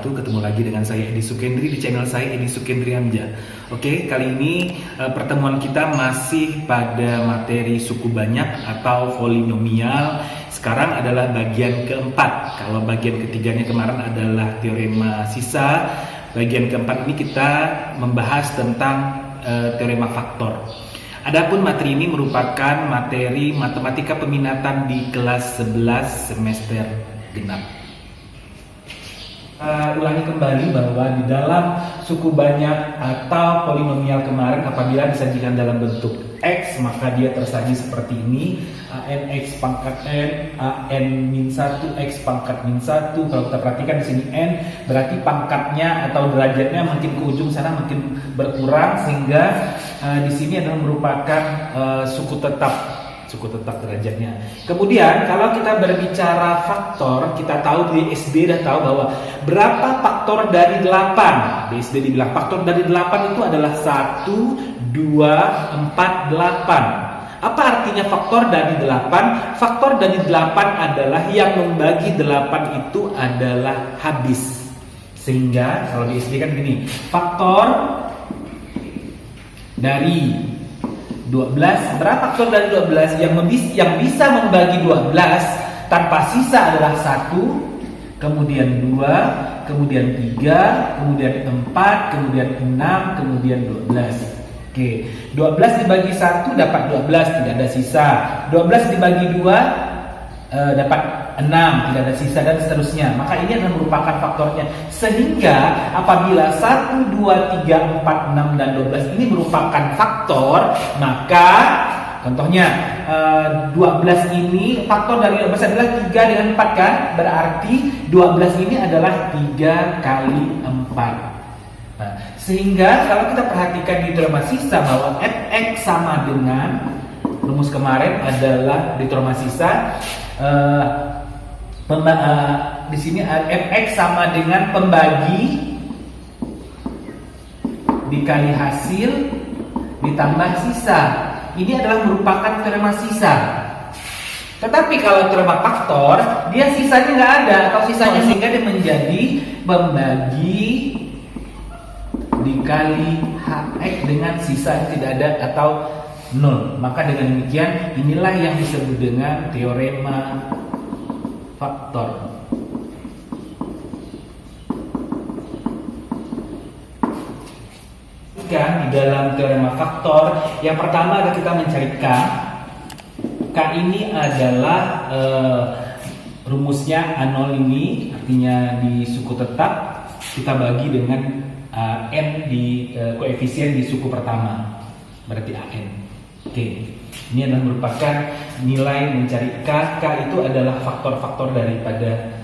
wabarakatuh. Ketemu lagi dengan saya Edi Sukendri di channel saya Edi Sukendri Hamzah. Oke, kali ini pertemuan kita masih pada materi suku banyak atau polinomial. Sekarang adalah bagian keempat. Kalau bagian ketiganya kemarin adalah teorema sisa, bagian keempat ini kita membahas tentang teorema faktor. Adapun materi ini merupakan materi matematika peminatan di kelas 11 semester genap. Ulangi kembali bahwa di dalam suku banyak atau polinomial kemarin apabila disajikan dalam bentuk X maka dia tersaji seperti ini: an X pangkat n, an min 1, X pangkat min 1. Kalau kita perhatikan di sini n berarti pangkatnya atau derajatnya makin ke ujung sana makin berkurang, sehingga di sini adalah merupakan suku tetap derajatnya. Kemudian kalau kita berbicara faktor, kita tahu di SD dah tahu bahwa berapa faktor dari 8. Di SD dibilang faktor dari 8 itu adalah 1, 2, 4, 8. Apa artinya faktor dari 8? Faktor dari 8 adalah yang membagi 8 itu adalah habis. Sehingga kalau di SD kan gini, faktor dari 12, berapa faktor dari 12 yang bisa membagi 12 tanpa sisa adalah 1, kemudian 2, kemudian 3, kemudian 4, kemudian 6, kemudian 12. Oke, 12 dibagi 1 dapat 12, tidak ada sisa. 12 dibagi 2 dapat 6, tidak ada sisa, dan seterusnya. Maka ini adalah merupakan faktornya. Sehingga apabila 1, 2, 3, 4, 6, dan 12 ini merupakan faktor, maka contohnya 12 ini faktor dari 12 adalah 3 dengan 4 kan? Berarti 12 ini adalah 3 kali 4. Nah, sehingga kalau kita perhatikan di teorema sisa bahwa fx sama dengan rumus kemarin adalah di teorema sisa di sini fx sama dengan pembagi dikali hasil ditambah sisa. Ini adalah merupakan teorema sisa. Tetapi kalau teorema faktor, dia sisanya nggak ada atau sisanya, sehingga dia menjadi pembagi dikali hx dengan sisa yang tidak ada atau 0. Maka dengan demikian inilah yang disebut dengan teorema faktor. Di dalam teorema faktor, yang pertama adalah kita mencari K. K ini adalah rumusnya A0 ini, artinya di suku tetap kita bagi dengan n di koefisien di suku pertama, berarti an. Oke, ini adalah merupakan nilai mencari K. K itu adalah faktor-faktor daripada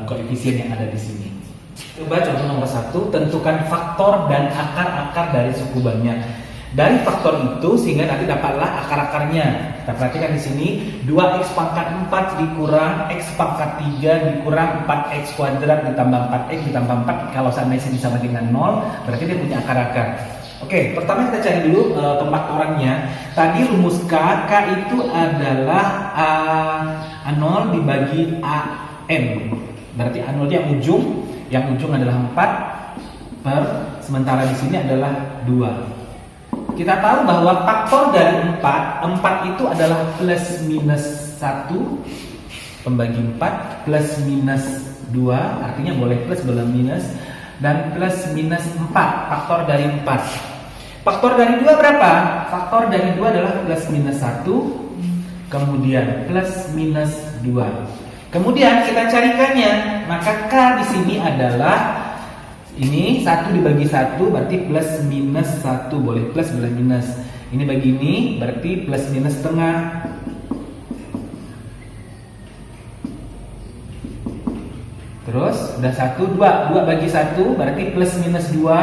koefisien yang ada di sini. Coba contoh nomor 1, tentukan faktor dan akar-akar dari suku banyak. Dari faktor itu sehingga nanti dapatlah akar-akarnya. Kita perhatikan di sini 2x pangkat 4 dikurang x pangkat 3 dikurang 4x kuadrat ditambah 4x ditambah 4. Kalau seandainya sama dengan 0, berarti dia punya akar-akar. Oke, pertama kita cari dulu pemfaktorannya. Tadi rumus K itu adalah A0 dibagi AM. Berarti A0 yang ujung adalah 4 per, sementara di sini adalah 2. Kita tahu bahwa faktor dari 4 itu adalah plus minus 1, pembagi 4, plus minus 2, artinya boleh plus boleh minus, dan plus minus 4, faktor dari 4. Faktor dari 2 berapa? Faktor dari 2 adalah plus minus 1, kemudian plus minus 2. Kemudian kita carikannya, maka K di sini adalah ini 1 dibagi 1 berarti plus minus 1, boleh plus boleh minus. Ini bagi ini berarti plus minus setengah. Terus udah 1, 2 bagi 1 berarti plus minus 2.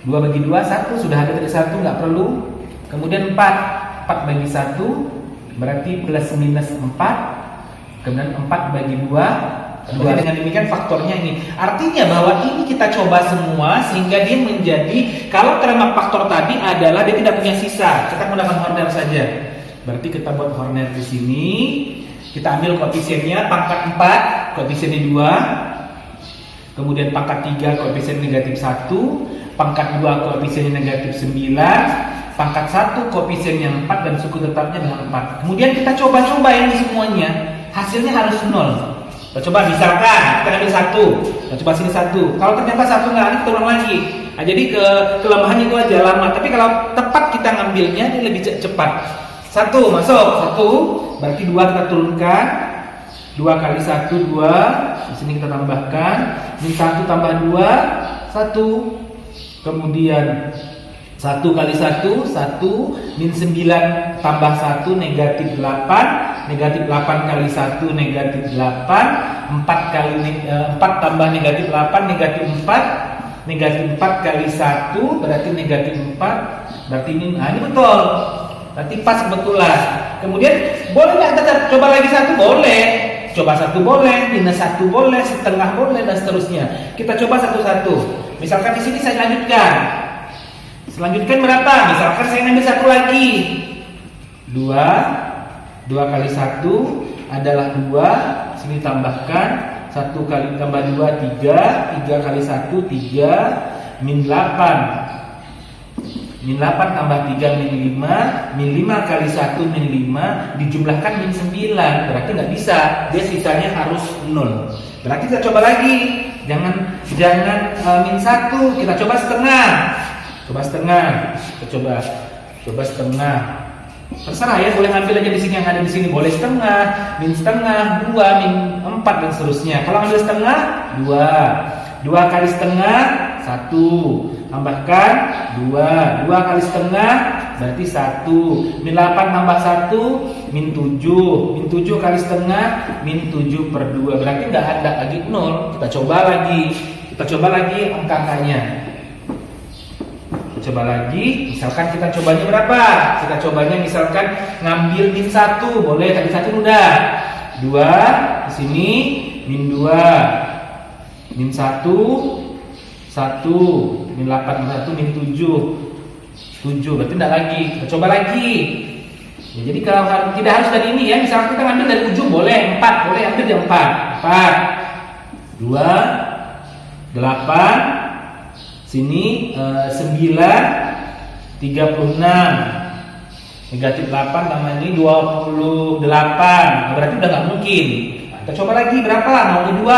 2 bagi 2 1, sudah ada tadi 1 nggak perlu. Kemudian 4 bagi 1 berarti plus minus 4. Kemudian 4 bagi 2. Dengan demikian faktornya ini. Artinya bahwa ini kita coba semua sehingga dia menjadi, kalau teorema faktor tadi adalah dia tidak punya sisa. Kita menggunakan Horner saja. Berarti kita buat Horner di sini. Kita ambil koefisiennya pangkat 4, koefisiennya 2. kemudian pangkat 3 koefisien negatif 1, pangkat 2 koefisiennya negatif 9, pangkat 1 koefisiennya 4, dan suku tetapnya adalah 4. Kemudian kita coba-coba ini semuanya, hasilnya harus 0. Kita coba, misalkan kita ambil 1, kita coba sini 1. Kalau ternyata 1 nggak ada, kita ulang lagi. Nah, jadi kelemahannya itu aja lama. Tapi kalau tepat kita ngambilnya, ini lebih cepat. 1 masuk, 1 berarti 2 kita turunkan. 2 kali 1, 2. Di sini kita tambahkan. Min 1 tambah 2, 1. Kemudian 1 kali 1, 1. Min 9 tambah 1, negatif 8. Negatif 8 kali 1, negatif 8. 4 tambah negatif 8, negatif 4. Negatif 4 kali 1 berarti negatif 4. Berarti ini betul. Berarti pas kebetulan. Kemudian boleh nggak kita coba lagi 1? Boleh. Coba 1 boleh, minus 1 boleh, setengah boleh, dan seterusnya. Kita coba satu-satu. Misalkan di sini saya lanjutkan. Selanjutkan berapa? Misalkan saya ambil 1 lagi. 2 kali 1 adalah 2. Sini tambahkan 1 kali tambah 2, 3. 3 kali 1, 3. Min 8. Min 8 tambah 3, min 5. Min 5 kali 1, min 5. Dijumlahkan min 9. Berarti nggak bisa. Dia sisanya harus 0. Berarti kita coba lagi. Jangan min 1. Kita coba setengah. Coba setengah. Kita coba setengah. Terserah ya, boleh ngambil aja di sini yang ada di sini. Boleh setengah, min setengah, 2, min 4, dan seterusnya. Kalau ambil setengah, 2. 2 kali setengah, 1. Tambahkan 2. 2 kali setengah berarti 1. Min 8 tambah 1, min 7. Min 7 kali setengah, min 7 per 2. Berarti nggak ada lagi 0. Kita coba lagi angka-angkanya. Coba lagi, misalkan kita cobanya berapa? Kita cobanya misalkan ngambil min 1, boleh, tadi 1 udah. 2 di sini, min 2. Min 1, 1. Min 8, min 1, min 7. Berarti enggak lagi. Kita coba lagi. Ya, jadi kalau tidak harus dari ini ya, misalkan kita ngambil dari ujung boleh, 4, boleh ambil dari 4. 2, 8. Sini 9, 36. Negatif 8 tambah ini 28. Berarti udah nggak mungkin. Kita coba lagi berapa? Mau 2.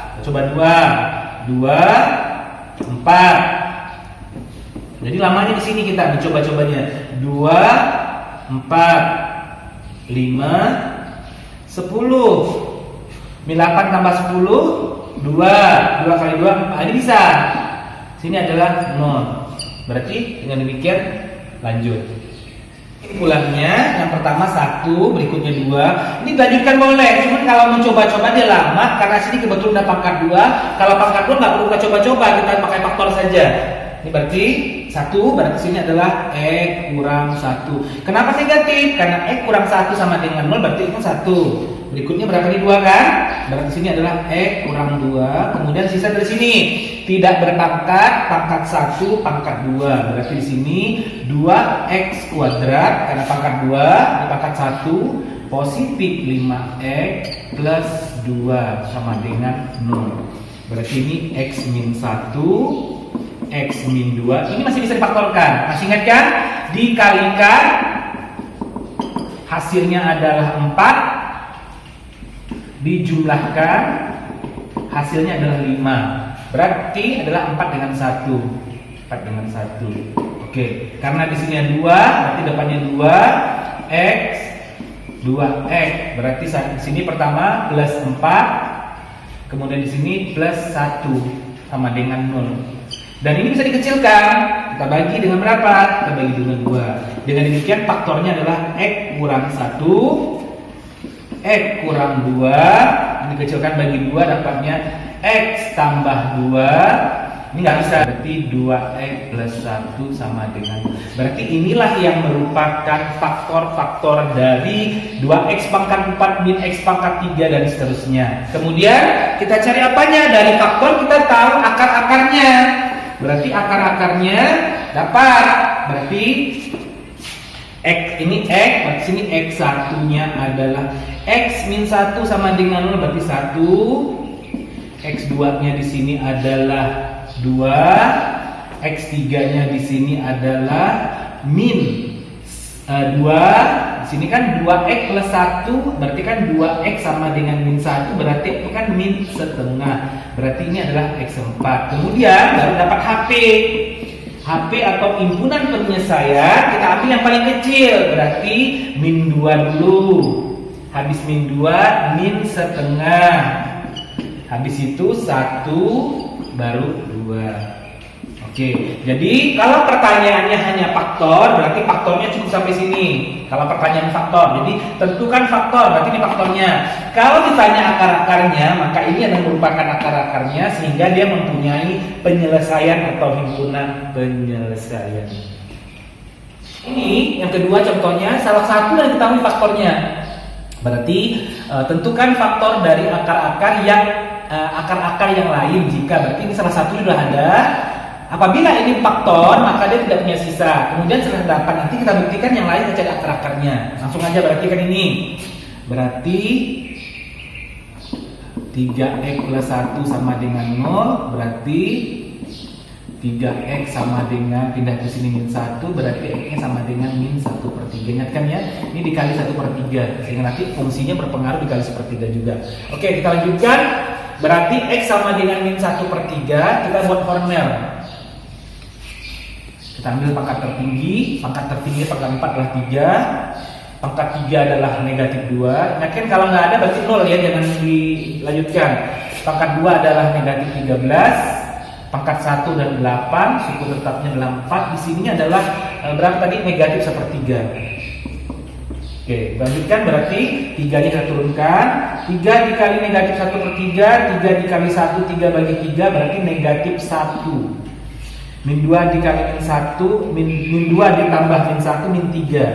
Kita coba 2, 4. Jadi lamanya di sini kita mencoba-cobanya. 2, 4, 5, 10. Min 8 tambah 10, 2. 2 kali 2, ini bisa. Sini adalah 0. Berarti dengan demikian lanjut. Pulangnya yang pertama 1, berikutnya 2. Ini dilanjutkan boleh, cuman kalau mencoba-coba dia lama karena sini kebetulan ada pangkat 2. Kalau pangkat 2 nggak perlu kita coba-coba, kita pakai faktor saja. Ini berarti 1, berarti sini adalah X kurang 1. Kenapa negatif? Karena X kurang 1 sama dengan 0, berarti itu 1. Berikutnya berapa nih? 2 kan? Berarti sini adalah X kurang 2. Kemudian sisa dari sini tidak berpangkat, pangkat 1, pangkat 2. Berarti di sini 2x kuadrat karena pangkat 2 di pangkat 1 positif 5x plus 2 sama dengan 0. Berarti ini x min 1, x min 2. Ini masih bisa difaktorkan. Masih ingat kan? Dikalikan hasilnya adalah 4. Dijumlahkan hasilnya adalah 5. Berarti adalah 4 dengan 1. 4 dengan 1. Oke, karena di sini ada 2, berarti depannya 2x 2x. Berarti di sini pertama plus 4, kemudian di sini plus 1 sama dengan 0. Dan ini bisa dikecilkan. Kita bagi dengan berapa? Kita bagi dengan 2. Dengan demikian faktornya adalah x kurang 1, x kurang 2. Ini dikecilkan bagi 2 dapatnya x tambah 2. Ini nggak bisa, berarti 2x plus 1 sama dengan. Berarti inilah yang merupakan faktor-faktor dari 2x pangkat 4 min x pangkat 3 dan seterusnya. Kemudian kita cari apanya? Dari faktor kita tahu akar-akarnya. Berarti akar-akarnya dapat. Berarti x ini x, berarti sini x1-nya adalah x min 1 sama dengan 0, berarti 1. X2-nya di sini adalah 2, X3-nya di sini adalah min 2. Di sini kan 2X plus 1, berarti kan 2X sama dengan min 1, berarti itu kan min setengah. Berarti ini adalah X4. Kemudian baru dapat HP. HP atau himpunan penyelesaian, kita ambil yang paling kecil, berarti min 2 dulu. Habis min 2, min setengah. Habis itu 1, baru 2. Oke, jadi kalau pertanyaannya hanya faktor, berarti faktornya cukup sampai sini. Kalau pertanyaan faktor, jadi tentukan faktor, berarti ini faktornya. Kalau ditanya akar-akarnya, maka ini adalah merupakan akar-akarnya, sehingga dia mempunyai penyelesaian atau himpunan penyelesaian. Ini yang kedua contohnya, salah satu yang diketahui faktornya. Berarti tentukan faktor dari akar-akar yang lain. Jika berarti ini salah satu sudah ada. Apabila ini faktor, maka dia tidak punya sisa. Kemudian setelah dapat, nanti kita buktikan yang lain, kita cari akar-akarnya. Langsung aja berarti kan ini. Berarti 3X plus 1 sama dengan 0. Berarti 3X sama dengan, pindah ke sini min 1. Berarti X-nya sama dengan min 1/3. Ingatkan ya, ini dikali 1/3. Sehingga nanti fungsinya berpengaruh dikali 1/3 juga. Oke, kita lanjutkan. Berarti X sama dengan min 1/3. Kita buat formel. Kita ambil pangkat tertinggi pangkat 4 adalah 3, pangkat 3 adalah negatif 2. Ingatkan kalau nggak ada berarti 0 ya, jangan dilanjutkan. Pangkat 2 adalah negatif 13, pangkat 1 dan 8, suku tetapnya adalah 4. Di sini adalah berapa tadi? Negatif 1/3. Oke, lanjutkan berarti 3-nya kita turunkan. 3 dikali negatif 1/3, 3 dikali 1, 3 bagi 3 berarti negatif 1. Min 2 dikali min 1, min 2 ditambah min 1, min 3.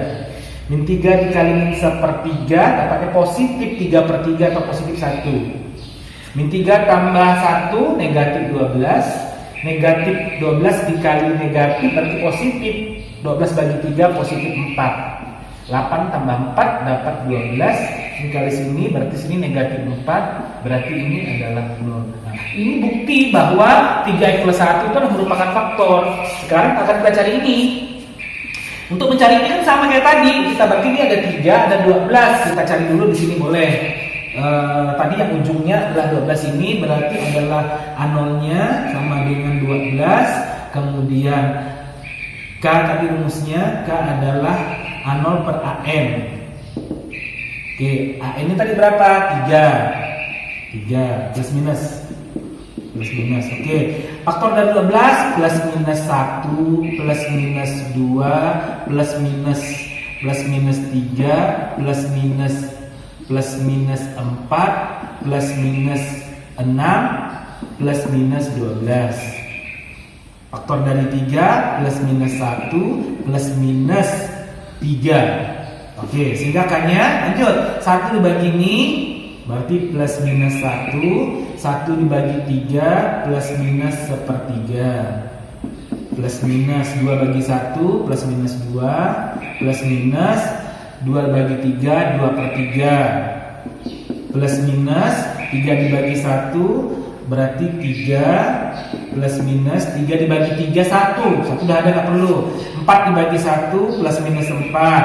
Min 3 dikali min 1/3, dapatnya positif 3/3 atau positif 1. Min 3 tambah 1, negatif 12. Negatif 12 dikali negatif berarti positif. 12 bagi 3, positif 4. 8 tambah 4 dapat 12. Dikali sini berarti sini negatif 4, berarti ini adalah 0. Nah, ini bukti bahwa 3X plus 1 itu merupakan faktor. Sekarang akan kita cari ini. Untuk mencari ini kan sama kayak tadi. Kita berarti ini ada 3, ada 12. Kita cari dulu di sini boleh. Tadi yang ujungnya adalah 12 ini, berarti adalah A0-nya sama dengan 12. Kemudian K tadi rumusnya, K adalah A0 per AN. Oke, AN ini tadi berapa? 3 plus minus. Oke, faktor dari 12 plus minus 1 plus minus 2 plus minus 3 plus minus 4 plus minus 6 plus minus 12. Faktor dari 3 plus minus 1 plus minus 3. Oke, sehingga K-nya lanjut 1 dibagi ini berarti plus minus 1 dibagi 3 plus minus 1/3 plus minus 2 bagi 1 plus minus 2 plus minus 2 bagi 3 2/3 plus minus 3 dibagi 1 berarti 3 plus minus 3 dibagi 3 1 udah ada, nggak perlu. 4 dibagi 1 plus minus 4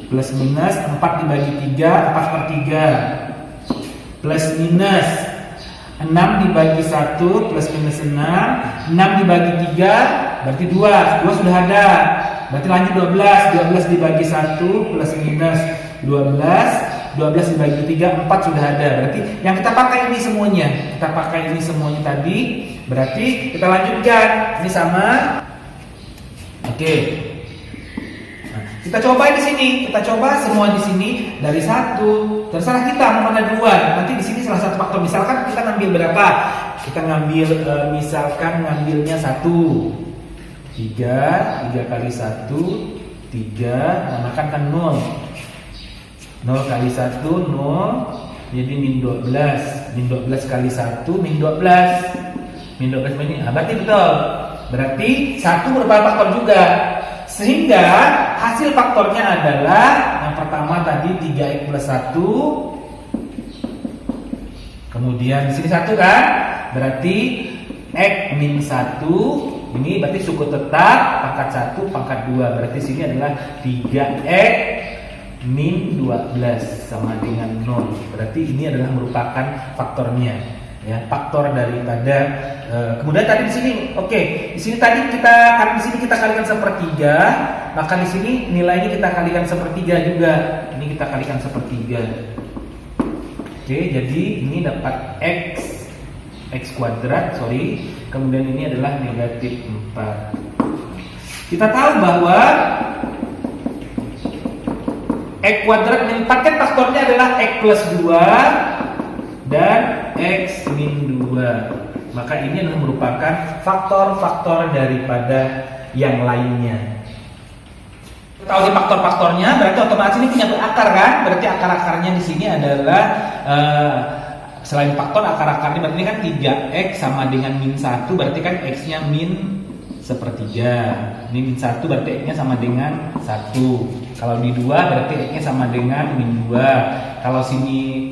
plus minus 4 dibagi 3 4/3 plus minus 6 dibagi 1 plus minus 6 dibagi 3 berarti 2 sudah ada, berarti lanjut 12 dibagi 1 plus minus 12 dibagi 3 4 sudah ada, berarti yang kita pakai ini semuanya tadi, berarti kita lanjutkan ini sama. Oke. Kita coba di sini, semua di sini dari 1. Terserah kita mau mana duluan. Nanti di sini salah satu faktor. Misalkan kita ngambil berapa? Kita ngambil ngambilnya 1. 3 kali 1 3, namakan kan 0. 0 kali 1 0, jadi min 12. Min 12 kali 1 min 12. Min 12 ini, berarti betul. Berarti 1 merupakan faktor juga. Sehingga hasil faktornya adalah yang pertama tadi 3X plus 1 Kemudian di sini 1 kan? Berarti X min 1 ini berarti suku tetap pangkat 1 pangkat 2. Berarti sini adalah 3X min 12 sama dengan 0. Berarti ini adalah merupakan faktornya, ya, faktor daripada kemudian tadi di sini, oke, di sini tadi di sini kita kalikan sepertiga, maka di sini nilainya kita kalikan sepertiga juga. Ini kita kalikan sepertiga. Oke, jadi ini dapat x kuadrat, kemudian ini adalah negatif 4. Kita tahu bahwa x kuadrat min 4 kan faktornya adalah x plus 2 dan x min 2. Maka ini adalah merupakan faktor-faktor daripada yang lainnya. Kita tahu di faktor-faktornya, berarti otomatis ini punya berakar kan? Berarti akar-akarnya di sini adalah selain faktor akar-akarnya berarti ini kan 3x sama dengan min 1, berarti kan x-nya min sepertiga. Ini min 1 berarti x-nya sama dengan 1. Kalau di 2 berarti x-nya sama dengan min 2. Kalau sini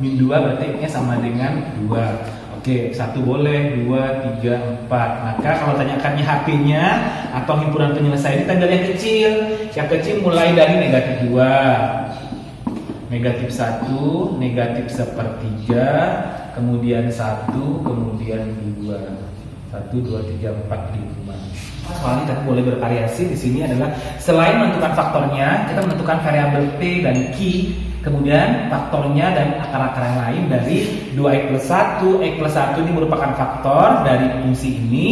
min 2 berarti x-nya sama dengan 2. Oke, 1 boleh, 2, 3, 4. Maka kalau tanyakannya HP-nya atau himpunan penyelesaian, kita ambil yang kecil. Yang kecil mulai dari negatif 2, negatif 1, negatif sepertiga, kemudian 1, kemudian 2. 1, 2, 3, 4, 5. Soalnya kita boleh bervariasi. Di sini adalah selain menentukan faktornya, kita menentukan variabel P dan Q, kemudian faktornya dan akar-akar yang lain dari 2x plus 1. X plus 1 ini merupakan faktor dari fungsi ini.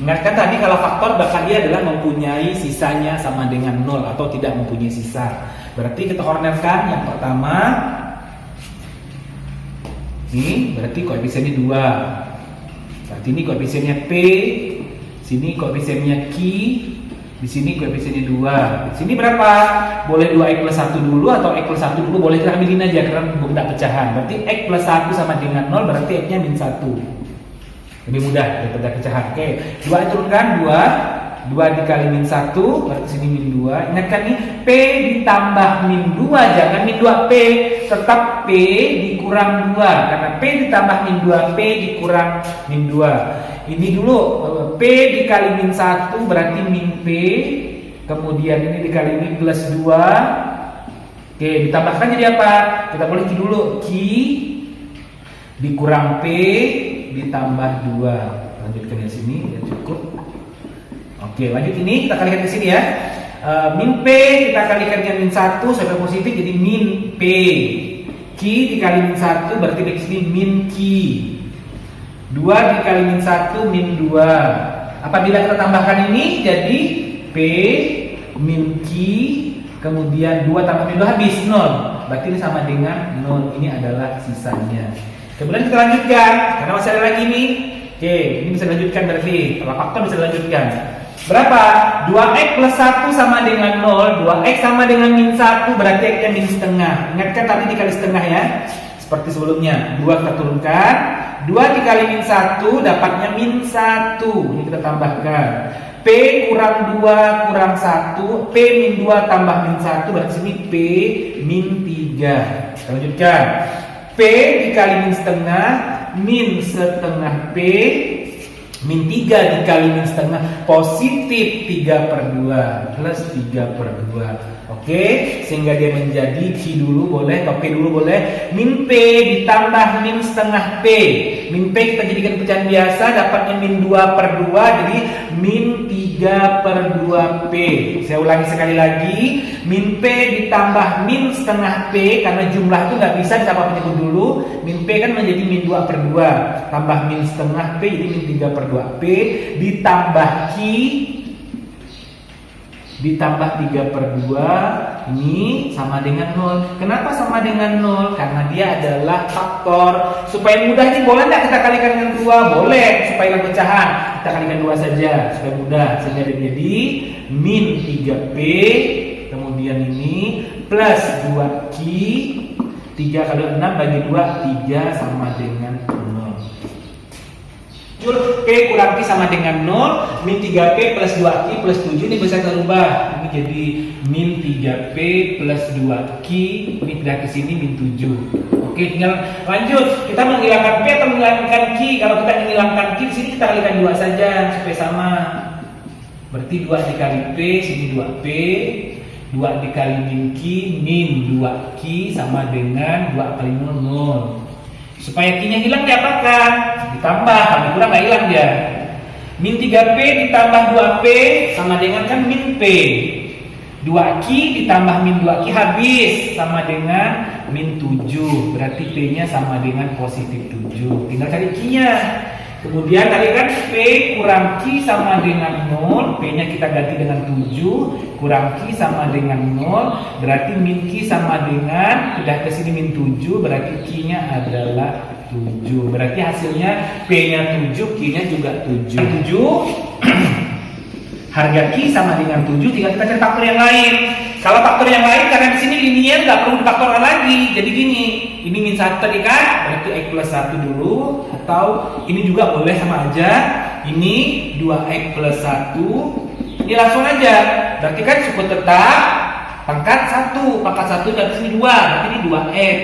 Ingatkan tadi kalau faktor bahkan dia adalah mempunyai sisanya sama dengan 0 atau tidak mempunyai sisa. Berarti kita koordinatkan yang pertama ini berarti koefisiennya 2. Berarti ini koefisiennya P, sini koefisiennya Q, di sini koefisiennya 2. Di sini berapa? Boleh 2x plus 1 dulu atau x plus 1 dulu, boleh kita ambilin aja karena benda pecahan. Berarti x plus 1 sama dengan 0, berarti x-nya min 1. Lebih mudah daripada pecahan. Oke, 2 turunkan 2 dikali min 1, berarti sini min 2. Ingatkan nih, P ditambah min 2, jangan min 2P, tetap P dikurang 2. Karena P ditambah min 2P dikurang min 2. Ini dulu, P dikali min 1 berarti min P, kemudian ini dikali min plus 2. Oke, ditambahkan jadi apa? Kita boleh Q dulu, Q dikurang P ditambah 2. Lanjutkan di sini, ya cukup. Oke, lanjut ini kita kalikan di sini ya. Min P kita kalikan dengan min 1 sampai positif jadi min P. Q dikali min 1 berarti di sini min Q. 2 dikali min 1 min 2. Apabila kita tambahkan ini jadi P min Q, kemudian 2 tambah min 2 habis 0. Berarti ini sama dengan 0. Ini adalah sisanya. Kemudian kita lanjutkan karena masih ada lagi nih. Oke, ini bisa dilanjutkan berarti. Kalau faktor bisa dilanjutkan. Berapa? 2x plus 1 sama dengan 0. 2x sama dengan min 1 berarti x-nya min setengah. Ingatkan tadi dikali setengah ya. Seperti sebelumnya. 2 kita turunkan. 2 dikali min 1 dapatnya min 1. Ini kita tambahkan. P kurang 2 kurang 1. P min 2 tambah min 1 berarti sini P min 3. Kita lanjutkan. P dikali min setengah. Min setengah P min 3 dikali min setengah positif 3/2 plus 3/2. Oke, sehingga dia menjadi Q dulu boleh atau P dulu boleh. Min P ditambah min setengah P. Min P kita jadikan pecahan biasa dapatnya min 2/2 jadi min 3/2 P. Saya ulangi sekali lagi. Min P ditambah min setengah P karena jumlah itu nggak bisa ditambah penyebut dulu. Min P kan menjadi min 2/2 tambah min setengah P jadi min 3/2 P ditambah Q ditambah 3/2 ini sama dengan 0. Kenapa sama dengan 0? Karena dia adalah faktor. Supaya mudah ini boleh nggak kita kalikan dengan 2? Boleh. Supaya pecahan kita kalikan 2 saja supaya mudah. Sehingga dia menjadi min 3P kemudian ini plus 2Q. 3 kali 6 bagi 2 3 sama dengan 0. P kurang Q sama dengan 0. Min 3P plus 2Q plus 7 ini bisa kita rubah. Ini jadi min 3P plus 2Q. Ini pindah ke sini min 7. Oke, tinggal lanjut. Kita menghilangkan P atau menghilangkan Q? Kalau kita menghilangkan Q, di sini kita kalikan 2 saja supaya sama. Berarti 2 dikali P, sini 2P. 2 dikali min Q, min 2Q sama dengan 2 kali 0. Supaya Q-nya hilang diapakan? Ditambah, kali kurang nggak hilang dia. Min 3P ditambah 2P sama dengan kan min P. 2Q ditambah min 2Q habis sama dengan min 7. Berarti P-nya sama dengan positif 7. Tinggal cari Q-nya. Kemudian tadi kan P kurang Q sama dengan 0. P-nya kita ganti dengan 7. Kurang Q sama dengan 0. Berarti min Q sama dengan, udah ke sini min 7. Berarti Q-nya adalah 7. Berarti hasilnya P-nya 7, Q-nya juga 7. 7 harga Q sama dengan 7, tinggal kita cari faktor yang lain. Kalau faktor yang lain, karena di sini linier nggak perlu difaktorkan lagi. Jadi gini, ini min 1 tadi kan, berarti X plus 1 dulu. Atau ini juga boleh sama aja. Ini 2X plus 1. Ini langsung aja. Berarti kan suku tetap pangkat 1. Pangkat 1 dari sini 2, berarti ini 2X.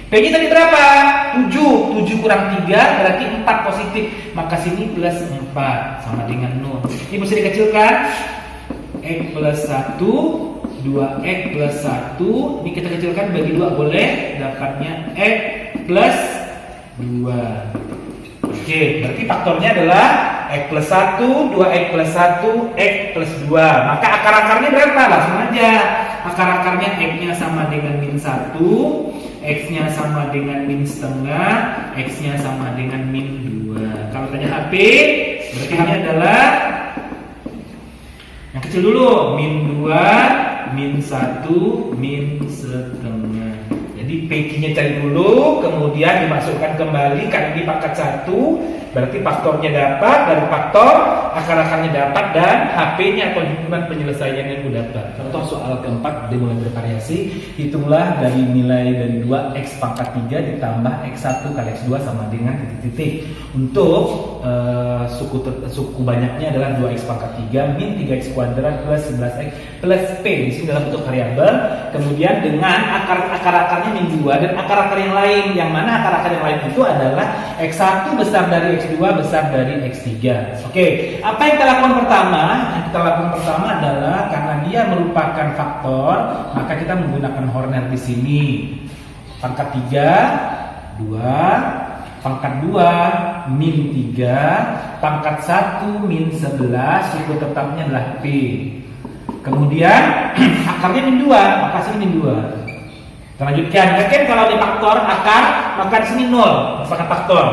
P-nya tadi berapa? 7. 7 kurang 3 berarti 4 positif. Maka sini plus 4 sama dengan 0. Ini mesti dikecilkan. X plus 1, 2X plus 1. Ini kita kecilkan bagi 2 boleh. Dapatnya X plus 2. Oke, berarti faktornya adalah X plus 1, 2X plus 1, X plus 2. Maka akar-akarnya berapa? Langsung aja. Akar-akarnya X-nya sama dengan min 1, X-nya sama dengan min setengah, X-nya sama dengan min 2. Kalau tanya HP, berarti ini adalah yang kecil dulu, min 2, min 1, min setengah. Jadi P-nya cari dulu, kemudian dimasukkan kembali karena ini pangkat 1, berarti faktornya dapat, dari faktor akar-akarnya dapat, dan HP-nya atau hitungan penyelesaiannya itu dapat. Contoh soal keempat dimulai bervariasi, hitunglah dari nilai dari 2X pangkat 3 ditambah X1 kali X2 sama dengan titik-titik. Untuk suku banyaknya adalah 2X pangkat 3 min 3X kuadrat plus 11X plus P. Di sini dalam bentuk variabel. Kemudian dengan akar-akarnya min 2 dan akar-akar yang lain. Yang mana akar-akar yang lain itu adalah X1 besar dari X2 besar dari X3. Oke, apa yang kita lakukan pertama? Yang kita lakukan pertama adalah karena dia merupakan faktor, maka kita menggunakan Horner di sini. Pangkat 3 2, pangkat 2 min 3, pangkat 1 min 11, suku tetapnya adalah P. Kemudian akarnya min 2, maka sini min 2. Kita lanjutkan. Kan kalau di faktor akar, maka di sini 0, merupakan faktor.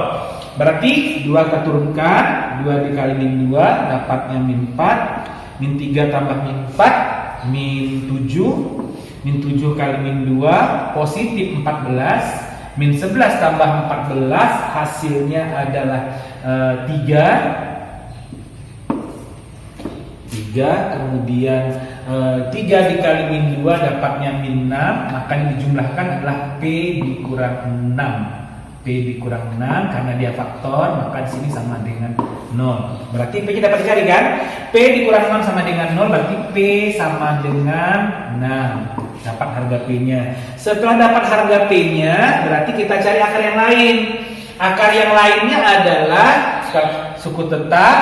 Berarti 2 kita turunkan, 2 dikali min 2 dapatnya min 4, min 3 tambah min 4, min 7, min 7 kali min 2 positif 14, min 11 tambah 14 hasilnya adalah 3. Kemudian 3 dikali min 2 dapatnya min 6, maka yang dijumlahkan adalah P dikurang 6. P dikurang 6 karena dia faktor, maka di sini sama dengan 0. Berarti P-nya dapat dicari kan? P dikurang 6 sama dengan 0, berarti P sama dengan 6. Dapat harga P-nya. Setelah dapat harga P-nya, berarti kita cari akar yang lain. Akar yang lainnya adalah suku tetap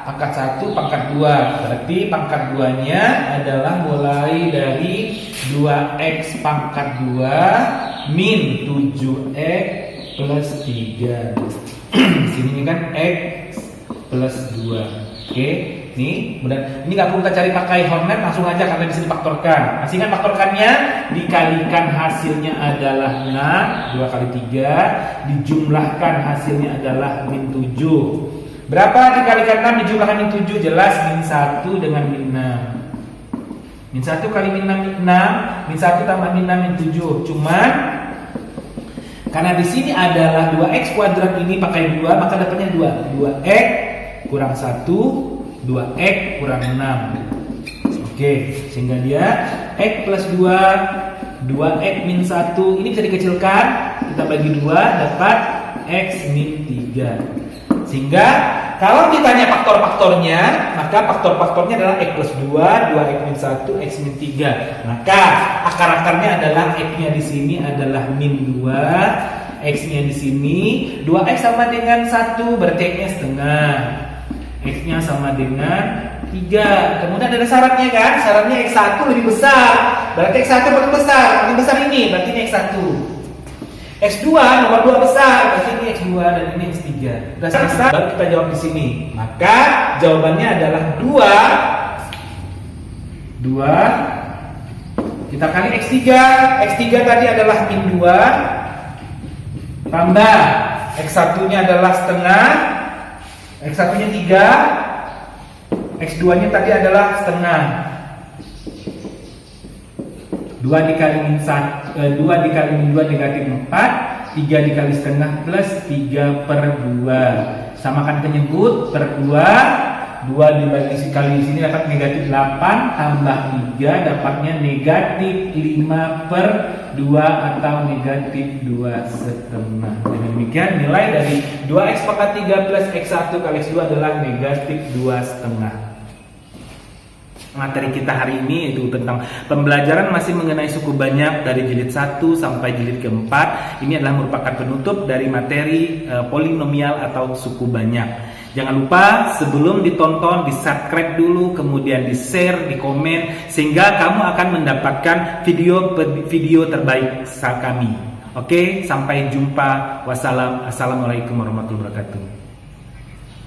pangkat 1, pangkat 2. Berarti pangkat 2-nya adalah mulai dari 2X pangkat 2 min 7X plus 3. Sini kan X plus 2. Oke, ini ini nggak perlu kita cari pakai Horner, langsung aja karena bisa difaktorkan. Masih kan faktorkannya, dikalikan hasilnya adalah 6, 2 kali 3, dijumlahkan hasilnya adalah min 7. Berapa dikalikan 6 dijumlahkan min 7? Jelas min 1 dengan min 6. Min 1 kali min 6, min 1 tambah min 6 min 7. Cuman karena di sini adalah 2X kuadrat ini pakai 2, maka dapatnya 2. 2X kurang 1, 2X kurang 6. Oke, sehingga dia X plus 2, 2X min 1. Ini bisa dikecilkan, kita bagi 2 dapat X min 3. Sehingga kalau ditanya faktor-faktornya, maka faktor-faktornya adalah X plus 2, 2X min 1, X min 3. Maka akar-akarnya adalah X-nya di sini adalah min 2, X-nya di sini 2X sama dengan 1, berarti X-nya setengah. X-nya sama dengan 3. Kemudian ada syaratnya kan? Syaratnya X1 lebih besar. Berarti X1 paling besar. Paling besar ini, berarti ini X1. X2 nomor 2 besar, berarti ini X2 dan ini X3. Udah selesai, baru kita jawab di sini. Maka jawabannya adalah 2 kita kali X3. X3 tadi adalah min 2 tambah X1 nya adalah setengah, X1 nya 3, X2 nya tadi adalah setengah. 2 dikali min 1, 2 dikali min 2 negatif 4, 3 dikali setengah plus 3/2. Samakan penyebut per 2 dibagi kali di sini dapat negatif 8 tambah 3 dapatnya negatif 5/2 atau negatif 2,5. Dengan demikian nilai dari 2x pangkat 3 plus x1 kali x2 adalah negatif 2,5. Materi kita hari ini itu tentang pembelajaran masih mengenai suku banyak dari jilid 1 sampai jilid keempat. Ini adalah merupakan penutup dari materi polinomial atau suku banyak. Jangan lupa sebelum ditonton di subscribe dulu, kemudian di share, di komen, sehingga kamu akan mendapatkan video terbaik kami. Oke, sampai jumpa. Assalamualaikum warahmatullahi wabarakatuh.